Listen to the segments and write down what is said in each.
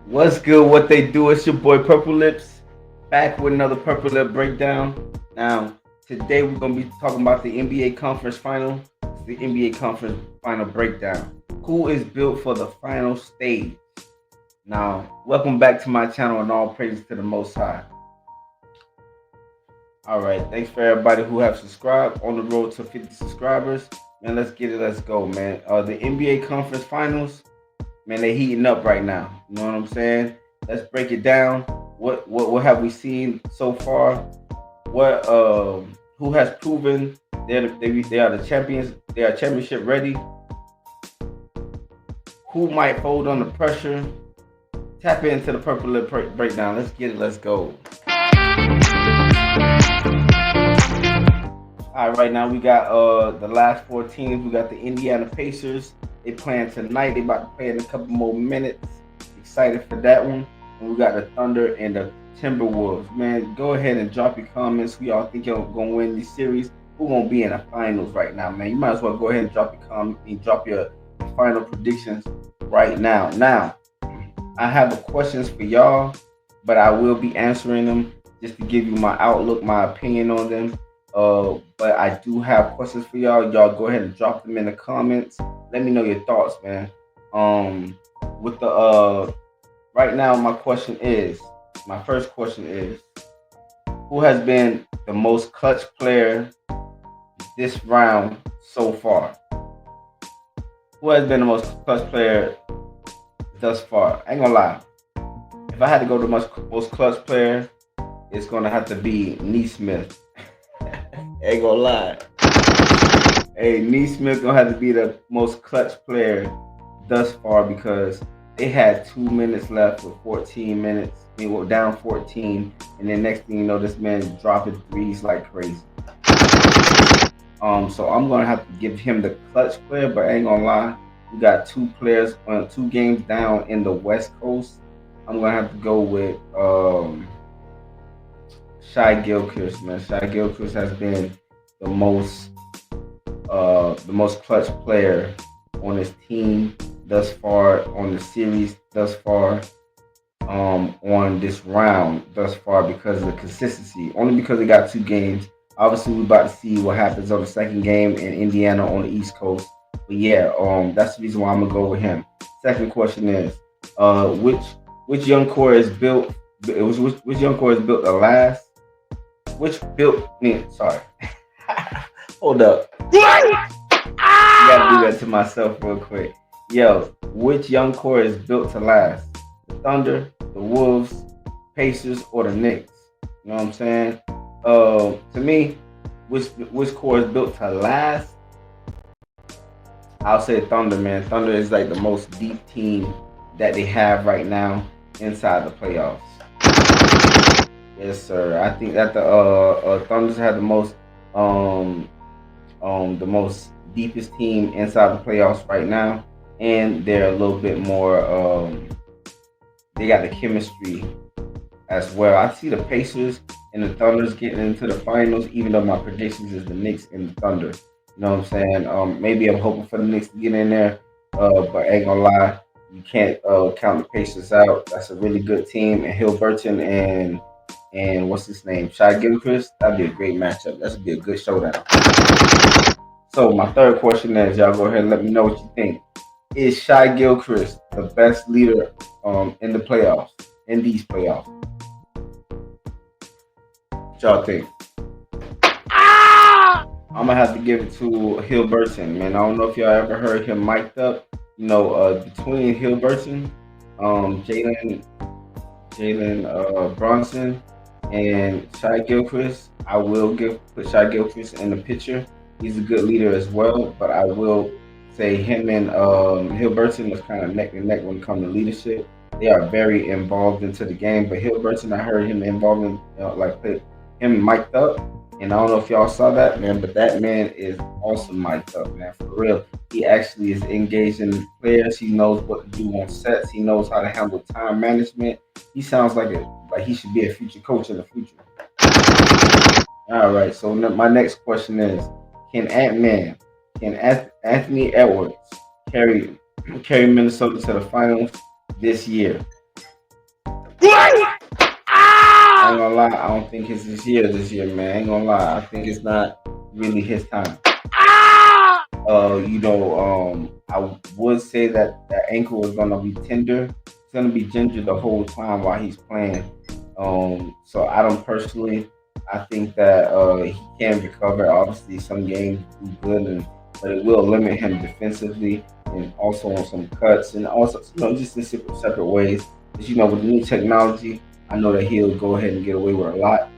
What's good? What they do? It's your boy PurpleLips back with another Purple Lip breakdown. Now, today we're gonna be talking about the NBA Conference Final. It's the NBA Conference Final breakdown. Who is built for the final stage? Now, welcome back to my channel and all praise to the Most High. All right, thanks for everybody who have subscribed on the road to 50 subscribers. Man, let's get it. Let's go, man. The NBA Conference Finals. Man, they heating up right now. You know what I'm saying? Let's break it down. What have we seen so far? What who has proven they are the champions? They are championship ready. Who might fold under pressure? Tap into the Purple Lip breakdown. Let's get it. Let's go. All right, right now we got the last four teams. We got the Indiana Pacers. They playing tonight. They about to play in a couple more minutes. Excited for that one. And we got the Thunder and the Timberwolves. Man, go ahead and drop your comments. Who y'all think y'all gonna win this series? Who gonna be in the finals right now, man? You might as well go ahead and drop your comment and drop your final predictions right now. Now, I have questions for y'all, but I will be answering them just to give you my outlook, my opinion on them. But I do have questions for y'all. Y'all go ahead and drop them in the comments. Let me know your thoughts, man. With the right now, my first question is, who has been the most clutch player this round so far? Who has been the most clutch player thus far? I ain't gonna lie. If I had to go to most clutch player, it's gonna have to be Neesmith. Ain't gonna lie. Hey, Neesmith gonna have to be the most clutch player thus far because they had 2 minutes left with 14 minutes. They were down 14, and then next thing you know, this man is dropping threes like crazy. So I'm gonna have to give him the clutch player, but I ain't gonna lie. We got two players on 2 games down in the West Coast. I'm gonna have to go with Shai Gilchrist, man. Shai Gilchrist has been the most clutch player on his team thus far, on the series thus far, on this round thus far because of the consistency. Only because they got 2 games. Obviously, we're about to see what happens on the second game in Indiana on the East Coast. But yeah, that's the reason why I'm gonna go with him. Second question is, which young core is built? Which young core is built to last? Sorry. Hold up. I gotta do that to myself real quick. Yo, which young core is built to last? The Thunder, the Wolves, Pacers, or the Knicks? You know what I'm saying? To me, which core is built to last? I'll say Thunder, man. Thunder is like the most deep team that they have right now inside the playoffs. Yes, sir. I think that the Thunders have the most deepest team inside the playoffs right now, and they're a little bit more. They got the chemistry as well. I see the Pacers and the Thunders getting into the finals, even though my predictions is the Knicks and the Thunder. You know what I'm saying? Maybe I'm hoping for the Knicks to get in there, but ain't gonna lie, you can't count the Pacers out. That's a really good team, and Hill Burton and what's his name, Shai Gilchrist. That'd be a great matchup. That'd be a good showdown. So my third question is, y'all go ahead and let me know what you think. Is Shai Gilchrist the best leader in the playoffs, in these playoffs? What y'all think? I'm gonna have to give it to Hill Burton, man. I don't know if y'all ever heard him mic'd up. You know, between Hill Burton, Jalen Bronson, and Shai Gilchrist, I will put Shai Gilchrist in the picture. He's a good leader as well, but I will say him and Hill Burton was kind of neck and neck when it comes to leadership. They are very involved into the game, but Hill Burton, I heard him involved in put him mic'd up, and I don't know if y'all saw that, man, but that man is awesome mic'd up, man, for real. He actually is engaged in players. He knows what to do on sets. He knows how to handle time management. He sounds like he should be a future coach in the future. All right. So my next question is: Can Anthony Edwards carry Minnesota to the finals this year? ain't gonna lie. I don't think it's this year. This year, man. I ain't gonna lie. I think it's not really his time. I would say that the ankle is gonna be tender. It's gonna be ginger the whole time while he's playing. So I don't personally. I think that he can recover. Obviously, some games do good, but it will limit him defensively and also on some cuts and also just in separate ways. Because with the new technology, I know that he'll go ahead and get away with a lot.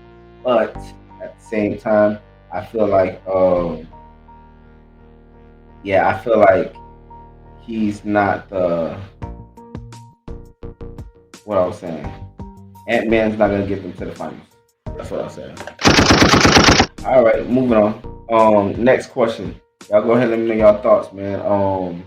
But at the same time, I feel like yeah, I feel like he's not the what I was saying. Ant Man's not gonna get them to the finals. That's what I was saying. All right, moving on. Next question. Y'all go ahead and let me know y'all thoughts, man.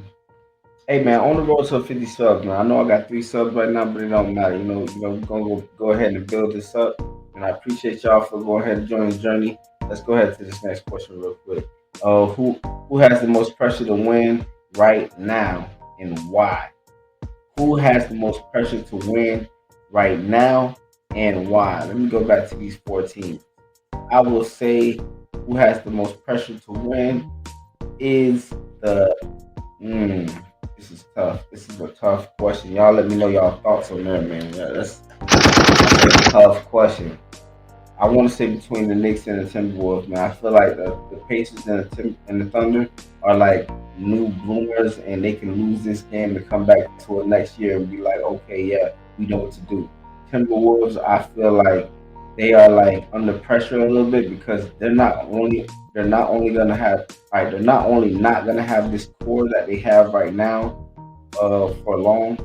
Hey man, on the road to 50 subs, man. I know I got 3 subs right now, but it don't matter. We're gonna go ahead and build this up. And I appreciate y'all for going ahead and joining the journey. Let's go ahead to this next question real quick. Who has the most pressure to win right now and why? Who has the most pressure to win right now and why? Let me go back to these 4 teams. I will say who has the most pressure to win is the. This is tough. This is a tough question. Y'all let me know y'all thoughts on that, man. Yeah, that's a tough question. I want to say between the Knicks and the Timberwolves, man. I feel like the Pacers and the Thunder are like new bloomers, and they can lose this game and come back to it next year and be like, okay, yeah, we know what to do. Timberwolves, I feel like they are like under pressure a little bit because they're not only gonna have they're not only not gonna have this core that they have right now for long,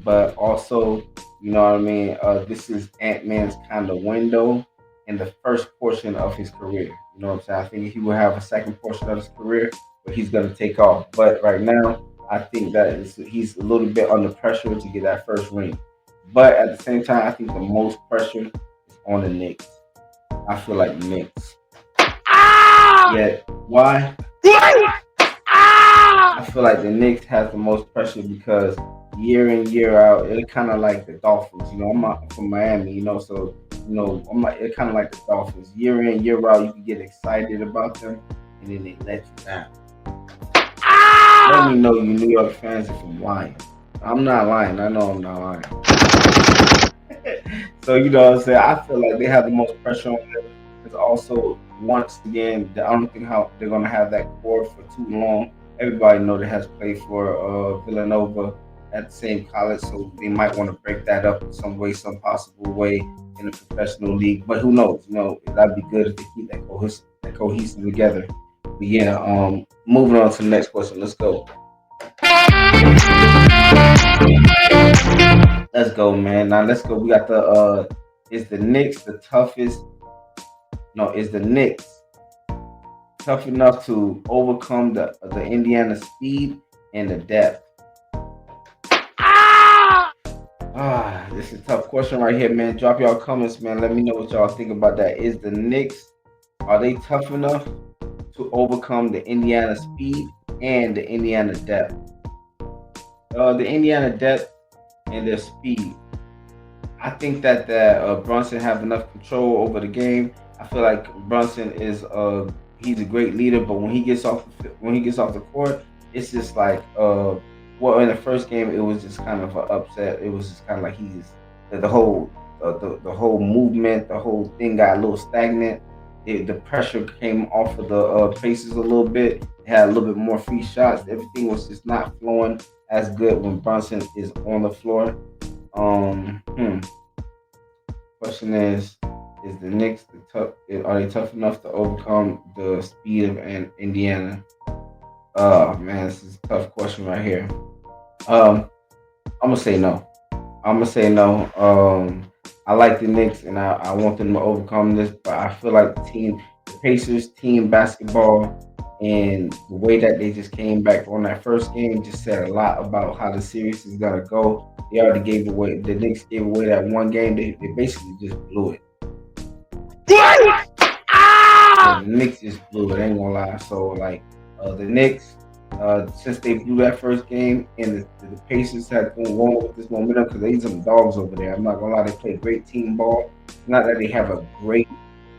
but also, you know what I mean? This is Ant Man's kind of window in the first portion of his career. You know what I'm saying? I think he will have a second portion of his career, but he's going to take off. But right now, I think that he's a little bit under pressure to get that first ring. But at the same time, I think the most pressure is on the Knicks. I feel like Knicks. Yeah. Why? I feel like the Knicks has the most pressure because year in year out, it's kind of like the Dolphins. I'm from Miami, so it's kind of like the Dolphins. Year in year out, you can get excited about them, and then they let you down. Let me know you New York fans if I'm lying. I'm not lying. I know I'm not lying. So what I'm saying. I feel like they have the most pressure on them. Because also, once again, I don't think how they're gonna have that core for too long. Everybody know that has played for Villanova at the same college, so they might want to break that up in some way, some possible way in a professional league. But who knows? That'd be good if they keep that cohesive together. But yeah, moving on to the next question. Let's go. Let's go, man. Now let's go. We got is the Knicks the toughest? No, is the Knicks tough enough to overcome the Indiana speed and the depth? This is a tough question right here, man. Drop y'all comments, man. Let me know what y'all think about that. Is the Knicks, are they tough enough to overcome the Indiana speed and the Indiana depth? The Indiana depth and their speed. I think that Brunson have enough control over the game. I feel like Brunson is he's a great leader, but when he gets off the court, it's just like in the first game it was just kind of an upset. It was just kind of like the whole movement, the whole thing got a little stagnant. The pressure came off of the Pacers a little bit. They had a little bit more free shots. Everything was just not flowing as good when Brunson is on the floor. Question is the Knicks are they tough enough to overcome the speed of Indiana? Oh man, this is a tough question right here. I'm gonna say no. I like the Knicks and I want them to overcome this, but I feel like the Pacers team basketball and the way that they just came back on that first game just said a lot about how the series is gonna go. They already gave away. The Knicks gave away that one game. They basically just blew it. The Knicks just blew it. I ain't gonna lie. So like the Knicks, Since they blew that first game, and the Pacers had going on with this momentum because they some dogs over there. I'm not gonna lie, they play great team ball. Not that they have a great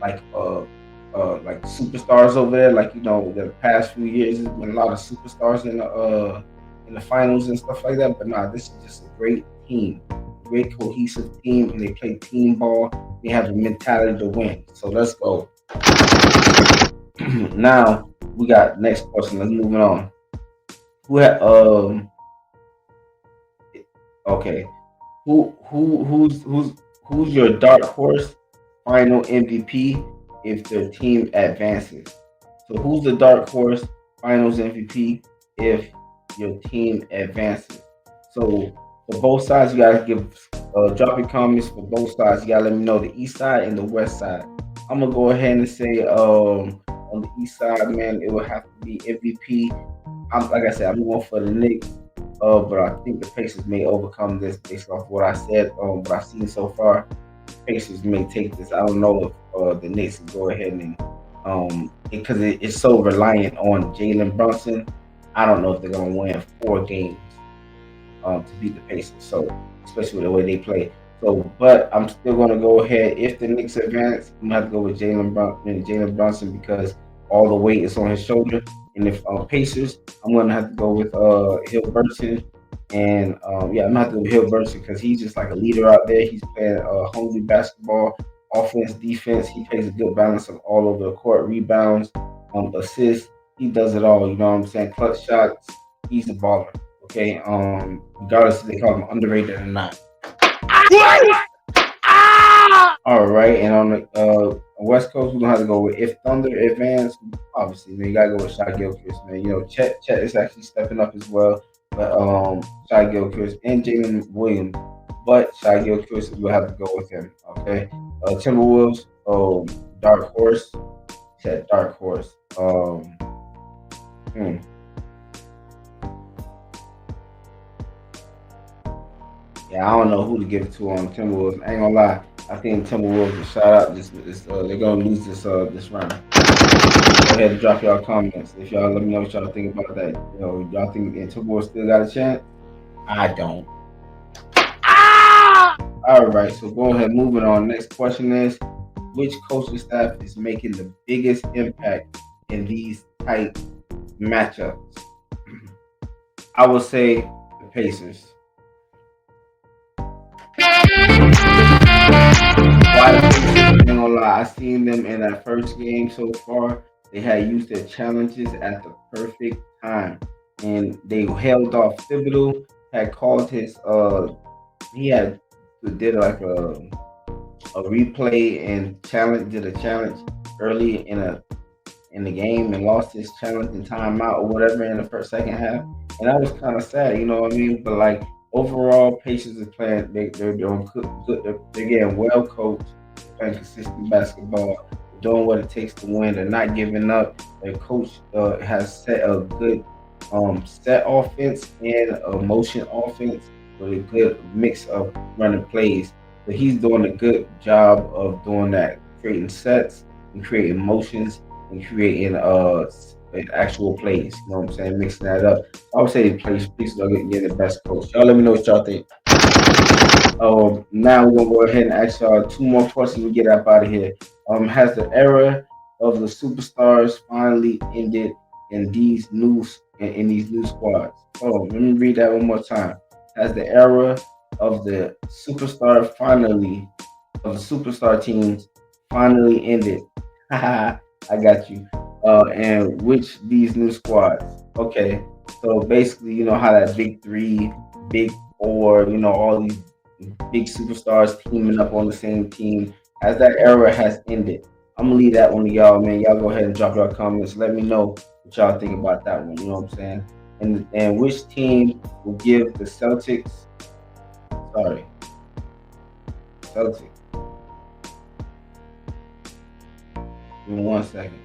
like like superstars over there. Like the past few years, there's been a lot of superstars in the finals and stuff like that. But nah, this is just a great team, great cohesive team, and they play team ball. They have a mentality to win. So let's go. Now we got next question. Let's move on. Who had okay. Who's your dark horse final MVP if their team advances? So who's the dark horse finals MVP if your team advances? So for both sides, you gotta give drop your comments for both sides. You gotta let me know the east side and the west side. I'm gonna go ahead and say on the east side, man, it will have to be MVP. I'm like I said, I'm going for the Knicks. But I think the Pacers may overcome this based off what I said. What I've seen so far, Pacers may take this. I don't know if the Knicks can go ahead and because it's so reliant on Jalen Brunson. I don't know if they're gonna win 4 games to beat the Pacers. So especially with the way they play. So, but I'm still gonna go ahead. If the Knicks advance, I'm gonna have to go with Jalen Brunson because all the weight is on his shoulder. And if Pacers, I'm gonna have to go with Hill Burton. And yeah, I'm gonna have to go with Hill Burton because he's just like a leader out there. He's playing hungry basketball, offense, defense. He plays a good balance of all over the court, rebounds, assists. He does it all. You know what I'm saying? Clutch shots. He's a baller. Okay. Regardless if they call him underrated or not. All right, and on the West Coast, we're gonna have to go with if Thunder advance. Obviously, man, you gotta go with Shai Gilchrist, man. Chet is actually stepping up as well, but Shai Gilchrist and Jalen Williams, but Shai Gilchrist, we'll have to go with him. Okay, Timberwolves, dark horse, Chet, dark horse. Hmm. Yeah, I don't know who to give it to on Timberwolves. I ain't gonna lie. I think Timberwolves will shout out they're gonna lose this round. Go ahead and drop y'all comments. If y'all let me know what y'all think about that. Y'all think Timberwolves still got a chance? I don't. All right, so go ahead, moving on. Next question is which coaching staff is making the biggest impact in these tight matchups? I would say the Pacers. Why the Pacers? I ain't gonna lie. I seen them in that first game so far. They had used their challenges at the perfect time, and they held off. Thibodeau had called his. He had did like a replay and challenge. Did a challenge early in the game and lost his challenge in timeout or whatever in the first second half, and that was kind of sad. You know what I mean? But like overall, Patience is playing. They're doing good. They're getting well coached, playing consistent basketball, doing what it takes to win. They're not giving up. Their coach has set a good set offense and a motion offense with a good mix of running plays. So he's doing a good job of doing that, creating sets and creating motions and creating actual plays. You know what I'm saying? Mixing that up. I would say the plays are getting the best coach. Y'all let me know what y'all think. Now we're gonna go ahead and ask y'all 2 more questions. We get up out of here. Has the era of the superstars finally ended in these new squads? Oh, let me read that one more time. Has the era of the superstar teams finally ended? Haha, I got you. And which these new squads? Okay, so basically, you know how that big three, big four, all these big superstars teaming up on the same team. As that era has ended, I'm gonna leave that one to y'all, man. Y'all go ahead and drop your comments. Let me know what y'all think about that one. You know what I'm saying? And which team will give the Celtics? Sorry, Celtics. Give me 1 second.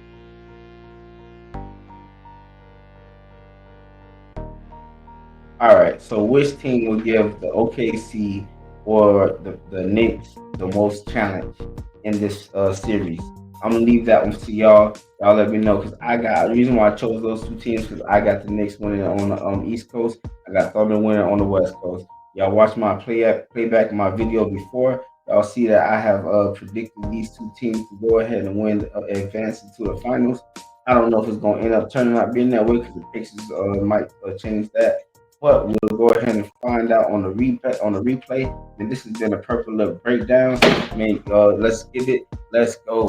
All right. So which team will give the OKC or the Knicks the most challenge in this series? I'm gonna leave that one to y'all. Y'all let me know because I got the reason why I chose those two teams because I got the Knicks winning on the East Coast. I got Thunder winning on the West Coast. Y'all watch my playback of my video before. Y'all see that I have predicted these two teams to go ahead and win, advance into the finals. I don't know if it's gonna end up turning out being that way because the Pacers might change that. But we'll go ahead and find out on the replay. And this has been a Purple Lip breakdown. Man, let's get it. Let's go.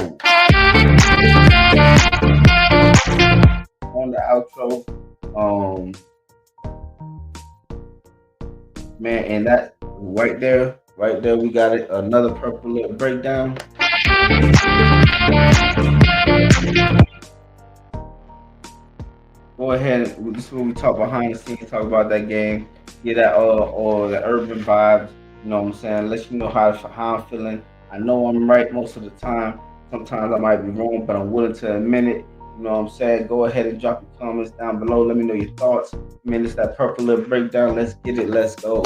On the outro, um, man, and that right there, we got it. Another Purple Lip breakdown. Go ahead. This is what we talk behind the scenes. Talk about that game. Get that or the urban vibes. You know what I'm saying? Let you know how I'm feeling. I know I'm right most of the time. Sometimes I might be wrong, but I'm willing to admit it. You know what I'm saying? Go ahead and drop your comments down below. Let me know your thoughts. Man, it's that Purple Lip breakdown. Let's get it. Let's go.